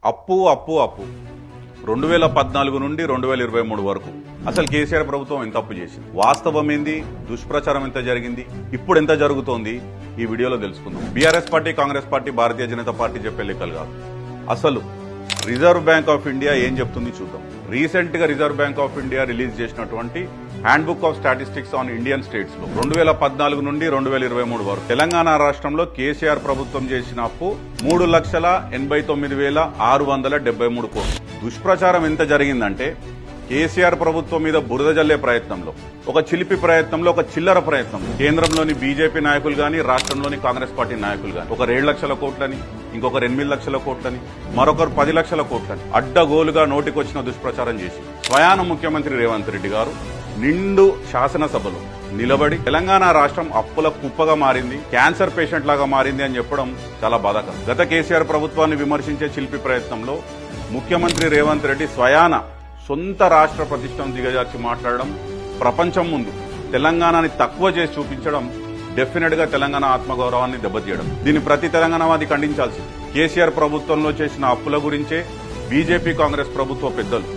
అప్పు అప్పు అప్పు 2014 నుండి 2023 వరకు అసలు కేసీఆర్ ప్రభుత్వం ఎంత అప్పు చేసింది, వాస్తవం ఏంది, దుష్ప్రచారం ఎంత జరిగింది, ఇప్పుడు ఎంత జరుగుతోంది, ఈ వీడియోలో తెలుసుకుందాం. BRS party, Congress party, Bharatiya Janata party చెప్పే లెక్కలు కాదు. అసలు రిజర్వ్ బ్యాంక్ ఆఫ్ ఇండియా ఏం చెప్తుంది చూద్దాం. రీసెంట్ గా reserve bank of India release చేసినటువంటి handbook of statistics on Indian states లో 2014 నుండి 2023 వరకు తెలంగాణ రాష్ట్రంలో కేసీఆర్ ప్రభుత్వం చేసిన అప్పు 3,89,673 కోట్లు. దుష్ప్రచారం ఎంత జరిగిందంటే కేసీఆర్ ప్రభుత్వం మీద బురద జల్లే ప్రయత్నంలో, ఒక చిలిపి ప్రయత్నంలో, ఒక చిల్లర ప్రయత్నం కేంద్రంలోని బీజేపీ నాయకులు గాని, రాష్ట్రంలోని కాంగ్రెస్ పార్టీ నాయకులు గాని ఒకరు 7 లక్షల కోట్లని, ఇంకొకరు 8 లక్షల కోట్లని, మరొకరు 10 లక్షల కోట్లని అడ్డగోలుగా నోటికొచ్చిన దుష్ప్రచారం చేసి స్వయాన ముఖ్యమంత్రి రేవంత్ రెడ్డి గారు నిండు శాసనసభలో నిలబడి తెలంగాణ రాష్ట్రం అప్పుల కుప్పగా మారింది, క్యాన్సర్ పేషెంట్ లాగా మారింది అని చెప్పడం చాలా బాధాకరం. గత కేసీఆర్ ప్రభుత్వాన్ని విమర్శించే శిల్పి ప్రయత్నంలో ముఖ్యమంత్రి రేవంత్ రెడ్డి స్వయాన సొంత రాష్ట్ర ప్రతిష్టను దిగజార్చి మాట్లాడడం, ప్రపంచం ముందు తెలంగాణని తక్కువ చేసి చూపించడం డెఫినెట్ గా తెలంగాణ ఆత్మగౌరవాన్ని దెబ్బతీయడం. దీన్ని ప్రతి తెలంగాణవాది ఖండించాల్సింది. కేసీఆర్ ప్రభుత్వంలో చేసిన అప్పుల గురించే బీజేపీ, కాంగ్రెస్ ప్రభుత్వ పెద్దలు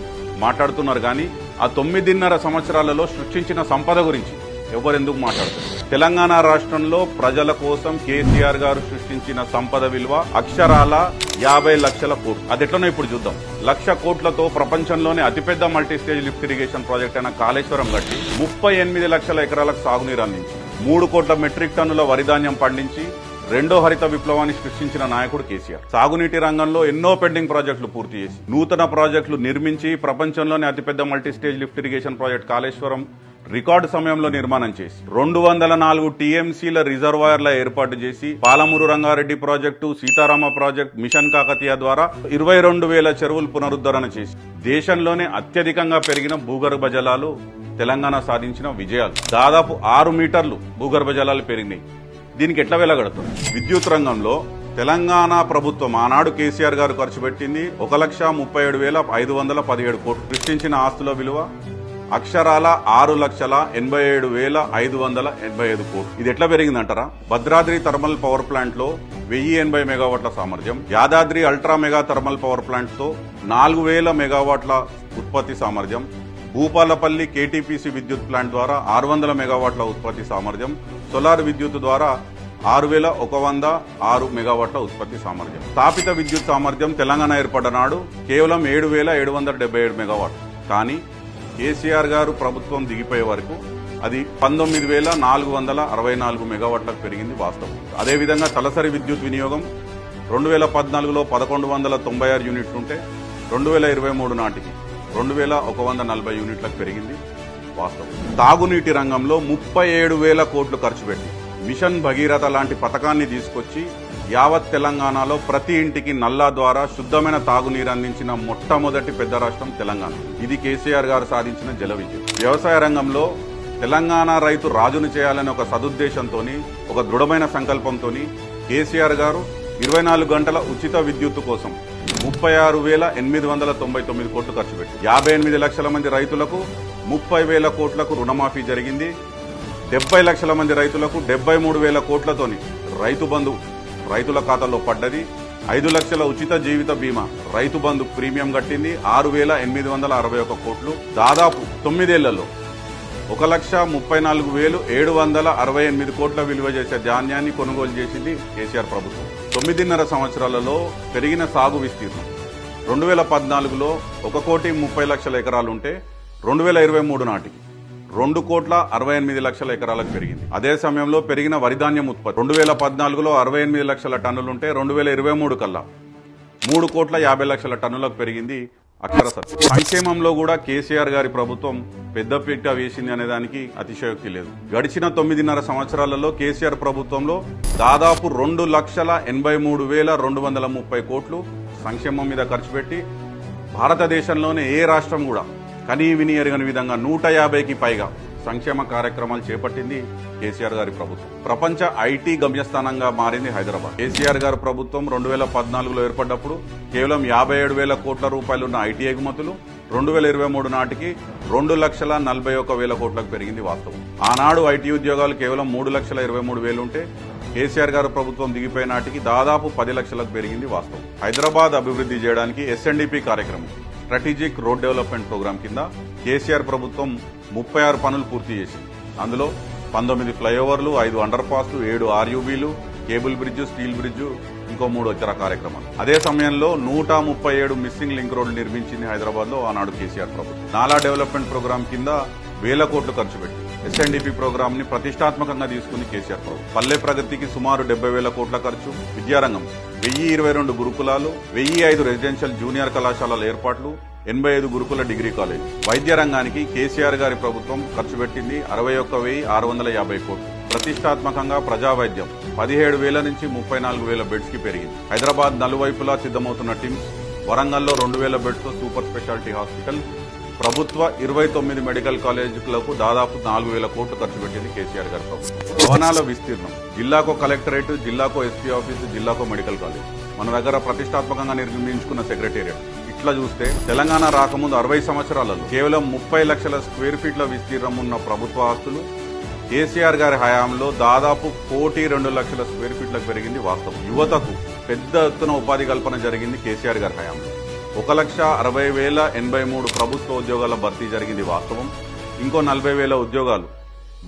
మాట్లాడుతున్నారు కానీ ఆ 9.5 సంవత్సరాలలో సృష్టించిన సంపద గురించి ఎవరెందుకు మాట్లాడుతున్నారు? తెలంగాణ రాష్ట్రంలో ప్రజల కోసం కేసీఆర్ గారు సృష్టించిన సంపద విలువ అక్షరాల 50 లక్షల కోట్లు. అది ఎట్లనో ఇప్పుడు చూద్దాం. 1,00,000 కోట్లతో ప్రపంచంలోనే అతిపెద్ద multi stage lift irrigation project అయిన కాళేశ్వరం కట్టి 38 లక్షల ఎకరాలకు సాగునీరు అందించి 3 కోట్ల మెట్రిక్ టన్నుల వరిధాన్యం పండించి రెండో హరిత విప్లవాన్ని సృష్టించిన నాయకుడు కేసీఆర్. సాగునీటి రంగంలో ఎన్నో పెండింగ్ ప్రాజెక్టులు పూర్తి చేసి, నూతన ప్రాజెక్టులు నిర్మించి ప్రపంచంలోనే అతిపెద్ద multi stage lift irrigation project Kaleshwaram record సమయంలో నిర్మాణం చేసి 204 టీఎంసీల రిజర్వాయర్ల ఏర్పాటు చేసి Palamuru Rangareddy project, Sitarama project, mission Kakatiya ద్వారా 22,000 చెరువులు పునరుద్ధరణ చేసి దేశంలోనే అత్యధికంగా పెరిగిన భూగర్భ జలాలు తెలంగాణ సాధించిన విజయాలు. దాదాపు 6 మీటర్లు భూగర్భ జలాలు పెరిగినాయి. దీనికి ఎట్లా వెలగడుతుంది? విద్యుత్ రంగంలో తెలంగాణ ప్రభుత్వం ఆనాడు కేసీఆర్ గారు ఖర్చు పెట్టింది 1,37,517 కోట్లు. సృష్టించిన ఆస్తుల విలువ అక్షరాల 6,87,585 కోట్లు. ఇది ఎట్లా పెరిగిందంటారా? భద్రాద్రి థర్మల్ పవర్ ప్లాంట్ లో 1,080 మెగావాట్ల సామర్థ్యం, Yadadri ultra mega thermal power plant తో 4,000 మెగావాట్ల ఉత్పత్తి సామర్థ్యం, భూపాలపల్లి కేటీపీసీ విద్యుత్ ప్లాంట్ ద్వారా 600 మెగావాట్ల ఉత్పత్తి సామర్థ్యం, సోలార్ విద్యుత్ ద్వారా 6,106 మెగావాట్ల ఉత్పత్తి సామర్థ్యం. స్థాపిత విద్యుత్ సామర్థ్యం తెలంగాణ ఏర్పడ్డ నాడు కేవలం 7,777 మెగావాట్లు. కానీ కేసీఆర్ గారు ప్రభుత్వం దిగిపోయే వరకు అది 19,464 మెగావాట్లకు పెరిగింది వాస్తవం. అదేవిధంగా తలసరి విద్యుత్ వినియోగం 2014లో 1,196 యూనిట్లుంటే 2023 నాటికి 2,140 యూనిట్లకు పెరిగింది వాస్తవం. తాగునీటి రంగంలో 37,000 కోట్లు ఖర్చు పెట్టి మిషన్ భగీరథ లాంటి పథకాన్ని తీసుకొచ్చి యావత్ తెలంగాణలో ప్రతి ఇంటికి నల్లా ద్వారా శుద్ధమైన తాగునీరు అందించిన మొట్టమొదటి పెద్ద రాష్ట్రం తెలంగాణ. ఇది కేసీఆర్ గారు సాధించిన జల విద్యుత్. వ్యవసాయ రంగంలో తెలంగాణ రైతు రాజును చేయాలనే ఒక సదుద్దేశంతో, ఒక దృఢమైన సంకల్పంతో కేసీఆర్ గారు 24 గంటల ఉచిత విద్యుత్తు కోసం 36,899 కోట్లు ఖర్చు పెట్టి 58 లక్షల మంది రైతులకు 30,000 కోట్లకు రుణమాఫీ జరిగింది. 70 లక్షల మంది రైతులకు 73,000 కోట్లతోని రైతు బంధు రైతుల ఖాతాలో పడ్డది. 5 లక్షల ఉచిత జీవిత బీమా రైతు బంధు ప్రీమియం కట్టింది. 6,861 కోట్లు. దాదాపు 9 ఏళ్లలో 1,34,768 కోట్ల విలువ చేసే ధాన్యాన్ని కొనుగోలు చేసింది కేసీఆర్ ప్రభుత్వం. 9.5 సంవత్సరాలలో పెరిగిన సాగు విస్తీర్ణం 2014లో 1,30,00,000 ఎకరాలుంటే 2023 నాటికి 2,68,00,000 ఎకరాలకు పెరిగింది. అదే సమయంలో పెరిగిన వరిధాన్యం ఉత్పత్తి 2014లో 68 లక్షల టన్నులుంటే 2023 కల్లా 3,50,00,000 టన్నులకు పెరిగింది. అక్షర సత్యం. సంక్షేమంలో కూడా కేసీఆర్ గారి ప్రభుత్వం పెద్దపీట వేసింది అనే దానికి అతిశయోక్తి లేదు. గడిచిన 9.5 సంవత్సరాలలో కేసీఆర్ ప్రభుత్వంలో దాదాపు 2,83,230 కోట్లు సంక్షేమం మీద ఖర్చు పెట్టి భారతదేశంలోనే ఏ రాష్ట్రం కూడా కనీ విని ఎరగని విధంగా 150కి పైగా సంక్షేమ కార్యక్రమాలు చేపట్టింది కేసీఆర్ గారి ప్రభుత్వం. ప్రపంచ ఐటీ గమ్యస్థానంగా మారింది హైదరాబాద్. కేసీఆర్ గారి ప్రభుత్వం 2014లో ఏర్పడ్డప్పుడు కేవలం 57,000 కోట్ల రూపాయలున్న ఐటీ ఎగుమతులు 2023 నాటికి 2,41,000 కోట్లకు పెరిగింది వాస్తవం. ఆనాడు ఐటీ ఉద్యోగాలు కేవలం 3,23,000 ఉంటే కేసీఆర్ గారు ప్రభుత్వం దిగిపోయిన నాటికి దాదాపు 10 లక్షలకు పెరిగింది వాస్తవం. హైదరాబాద్ అభివృద్ధి చేయడానికి ఎస్ఎన్డిపి కార్యక్రమం స్ట్రాటజిక్ రోడ్ డెవలప్మెంట్ ప్రోగ్రాం కింద కేసీఆర్ ప్రభుత్వం 36 పనులు పూర్తి చేసింది. అందులో 19 ఫ్లైఓవర్లు, 5 అండర్ పాస్లు, 7 ఆర్యూబీలు, కేబుల్ బ్రిడ్జ్, స్టీల్ బ్రిడ్జ్, ఇంకో 3 ఇతర కార్యక్రమాలు. అదే సమయంలో 137 మిస్సింగ్ లింక్ రోడ్లు నిర్మించింది హైదరాబాద్ లో ఆనాడు కేసీఆర్ ప్రభుత్వం. నాలా డెవలప్మెంట్ ప్రోగ్రాం కింద 1000 కోట్లు ఖర్చు పెట్టి ఎస్ఎన్డిపి ప్రోగ్రామ్ ని ప్రతిష్టాత్మకంగా తీసుకుంది కేసీఆర్ ప్రభుత్వం. పల్లె ప్రగతికి సుమారు 70,000 కోట్ల ఖర్చు, విద్యారంగం 1022 గురుకులాలు, 1005 రెసిడెన్షియల్ జూనియర్ కళాశాలల ఏర్పాట్లు, 85 గురుకుల డిగ్రీ కాలేజ్. వైద్య రంగానికి కేసీఆర్ గారి ప్రభుత్వం ఖర్చు పెట్టింది 61,650 కోట్లు. ప్రతిష్టాత్మకంగా ప్రజా వైద్యం 17,000 నుంచి 34,000 బెడ్స్ కి పెరిగింది. హైదరాబాద్ నలువైపులా సిద్దమవుతున్న టిమ్స్, వరంగల్లో 2,000 బెడ్స్ తో సూపర్ స్పెషాలిటీ హాస్పిటల్, ప్రభుత్వ 29 మెడికల్ కాలేజీలకు దాదాపు 4,000 కోట్లు ఖర్చు పెట్టింది కేసీఆర్ గారి ప్రభుత్వం. భవనాల విస్తీర్ణం జిల్లాకో కలెక్టరేట్, జిల్లాకో ఎస్పీ ఆఫీసు, జిల్లాకో మెడికల్ కాలేజ్, మన దగ్గర ప్రతిష్టాత్మకంగా నిర్మించుకున్న సెక్రటేరియట్. ఇట్లా చూస్తే తెలంగాణ రాకముందు 60 సంవత్సరాలలో కేవలం 30 లక్షల స్క్వేర్ ఫీట్ల విస్తీర్ణం ఉన్న ప్రభుత్వ ఆస్తులు కేసీఆర్ గారి హయాంలో దాదాపు 1,02,00,000 స్క్వేర్ ఫీట్లకు పెరిగింది వాస్తవం. యువతకు పెద్ద ఎత్తున ఉపాధి కల్పన జరిగింది కేసీఆర్ గారి హయాంలో. 1,60,083 ప్రభుత్వ ఉద్యోగాల భర్తీ జరిగింది వాస్తవం. ఇంకో 40,000 ఉద్యోగాలు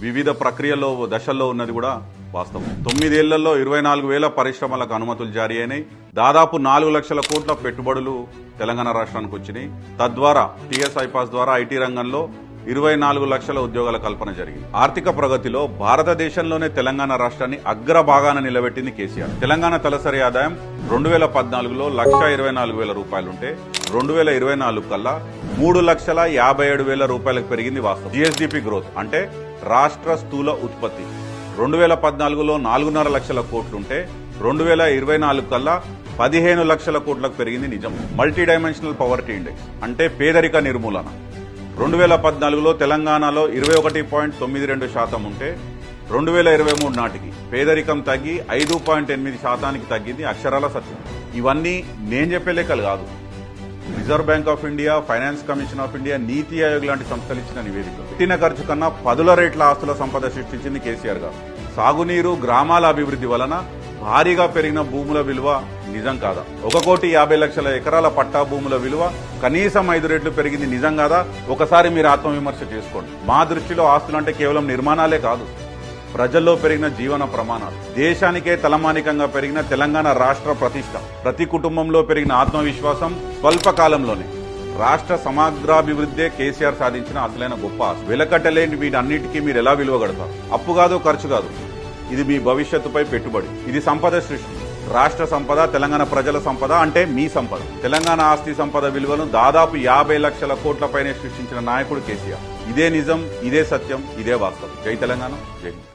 వివిధ ప్రక్రియల్లో దశల్లో ఉన్నది కూడా వాస్తవం. 9 ఏళ్లలో 24,000 పరిశ్రమలకు అనుమతులు జారీ అయినాయి. దాదాపు 4 లక్షల కోట్ల పెట్టుబడులు తెలంగాణ రాష్ట్రానికి వచ్చినాయి. తద్వారా టీఎస్ ఐపాస్ ద్వారా ఐటీ రంగంలో 24 లక్షల ఉద్యోగాల కల్పన జరిగింది. ఆర్థిక ప్రగతిలో భారతదేశంలోనే తెలంగాణ రాష్ట్రాన్ని అగ్రభాగాన నిలబెట్టింది కేసీఆర్. తెలంగాణ తలసరి ఆదాయం 2014లో 1,24,000 రూపాయలుంటే 2024 కల్లా 3,57,000 రూపాయలకు పెరిగింది వాస్తవం. జీఎస్డీపీ గ్రోత్ అంటే రాష్ట్ర స్థూల ఉత్పత్తి 2014లో 4,5 లక్షల కోట్లుంటే 2024 కల్లా 15 లక్షల కోట్లకు పెరిగింది నిజం. మల్టీ డైమెన్షనల్ పవర్టీ ఇండెక్స్ అంటే పేదరిక నిర్మూలన 2014లో తెలంగాణలో 21.92% ఉంటే 2023 నాటికి పేదరికం తగ్గి 5.8% తగ్గింది. అక్షరాల సత్యం. ఇవన్నీ నేను చెప్పే లెక్కలు కాదు. Reserve bank of India, finance commission of India, నీతి ఆయోగ్ లాంటి సంస్థలు ఇచ్చిన నివేదిక. పెట్టిన ఖర్చు కన్నా 10 రెట్ల ఆస్తుల సంపద సృష్టించింది కేసీఆర్ గారు. సాగునీరు, గ్రామాల అభివృద్ధి వలన భారీగా పెరిగిన భూముల విలువ నిజం కాదా? 1,50,00,000 ఎకరాల పట్టా భూముల విలువ కనీసం 5 రెట్లు పెరిగింది నిజం కాదా? ఒకసారి మీరు ఆత్మవిమర్శ చేసుకోండి. మా దృష్టిలో ఆస్తులంటే కేవలం నిర్మాణాలే కాదు, ప్రజల్లో పెరిగిన జీవన ప్రమాణాలు, దేశానికే తలమానికంగా పెరిగిన తెలంగాణ రాష్ట్ర ప్రతిష్ట, ప్రతి కుటుంబంలో పెరిగిన ఆత్మవిశ్వాసం, స్వల్పకాలంలోనే రాష్ట్ర సమగ్రాభివృద్ధే కేసీఆర్ సాధించిన అసలైన గొప్ప ఆశ. వెలకట్టలేని వీటన్నిటికీ మీరు ఎలా విలువ కడతారు? అప్పు కాదు, ఖర్చు కాదు, ఇది మీ భవిష్యత్తుపై పెట్టుబడి. ఇది సంపద సృష్టి. రాష్ట్ర సంపద, తెలంగాణ ప్రజల సంపద అంటే మీ సంపద. తెలంగాణ ఆస్తి సంపద విలువను దాదాపు 50 లక్షల కోట్లపైనే సృష్టించిన నాయకుడు కేసీఆర్. ఇదే నిజం, ఇదే సత్యం, ఇదే వాస్తవం. జై తెలంగాణ, జై హింద్.